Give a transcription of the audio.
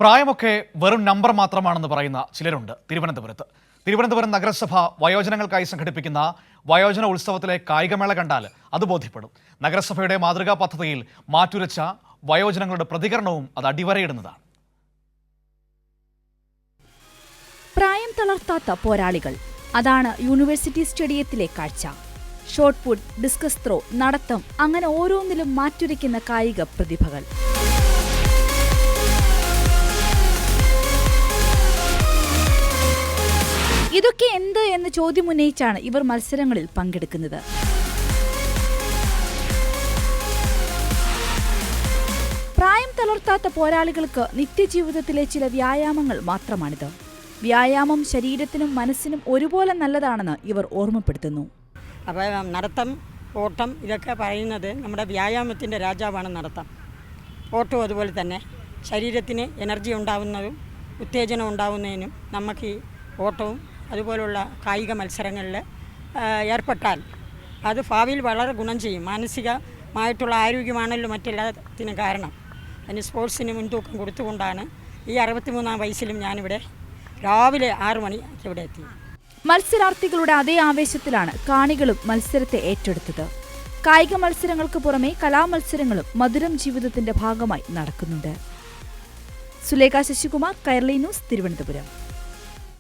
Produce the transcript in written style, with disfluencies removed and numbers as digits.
പ്രായമൊക്കെ വെറും നമ്പർ മാത്രമാണെന്ന് പറയുന്ന ചിലരുണ്ട് തിരുവനന്തപുരം നഗരസഭ വയോജനങ്ങൾക്കായി സംഘടിപ്പിക്കുന്ന വയോജന ഉത്സവത്തിലെ കായികമേള കണ്ടാൽ അത് ബോധ്യപ്പെടും. നഗരസഭയുടെ മാതൃകാ പദ്ധതിയിൽ മാറ്റുരച്ച വയോജനങ്ങളുടെ പ്രതികരണവും അത് അടിവരയിടുന്നതാണ്. പ്രായം തളർത്താത്ത പോരാളികൾ, അതാണ് യൂണിവേഴ്സിറ്റി സ്റ്റേഡിയത്തിലെ കാഴ്ച. ഷോട്ട് പുട്ട്, ഡിസ്കസ് ത്രോ, നടത്തം, അങ്ങനെ ഓരോന്നിലും മാറ്റുരയ്ക്കുന്ന കായിക പ്രതിഭകൾ. ഇതൊക്കെ എന്ത് എന്ന് ചോദ്യമുന്നയിച്ചാണ് ഇവർ മത്സരങ്ങളിൽ പങ്കെടുക്കുന്നത്. പ്രായം തളർത്താത്ത പോരാളികൾക്ക് നിത്യജീവിതത്തിലെ ചില വ്യായാമങ്ങൾ മാത്രമാണിത്. വ്യായാമം ശരീരത്തിനും മനസ്സിനും ഒരുപോലെ നല്ലതാണെന്ന് ഇവർ ഓർമ്മപ്പെടുത്തുന്നു. അപ്പോൾ നടത്തം, ഓട്ടം ഇതൊക്കെ പറയുന്നത് നമ്മുടെ വ്യായാമത്തിൻ്റെ രാജാവാണ് നടത്തം. ഓട്ടവും അതുപോലെ തന്നെ ശരീരത്തിന് എനർജി ഉണ്ടാവുന്നതും ഉത്തേജനം ഉണ്ടാവുന്നതിനും നമുക്ക് ഈ ഓട്ടവും അതുപോലുള്ള കായിക മത്സരങ്ങളിൽ ഏർപ്പെട്ടാൽ അത് ഭാവിയിൽ വളരെ ഗുണം ചെയ്യും. മാനസികമായിട്ടുള്ള ആരോഗ്യമാണല്ലോ മറ്റെല്ലാത്തിനും കാരണം. അതിന് സ്പോർട്സിന് മുൻതൂക്കം കൊടുത്തുകൊണ്ടാണ് ഈ 63-ാം വയസ്സിലും ഞാനിവിടെ രാവിലെ 6 മണിക്ക് ഇവിടെ എത്തി. മത്സരാർത്ഥികളുടെ അതേ ആവേശത്തിലാണ് കാണികളും മത്സരത്തെ ഏറ്റെടുത്തത്. കായിക മത്സരങ്ങൾക്ക് പുറമെ കലാമത്സരങ്ങളും മധുരം ജീവിതത്തിന്റെ ഭാഗമായി നടക്കുന്നുണ്ട്. സുലേഖ ശശികുമാർ, കൈരളി ന്യൂസ്, തിരുവനന്തപുരം.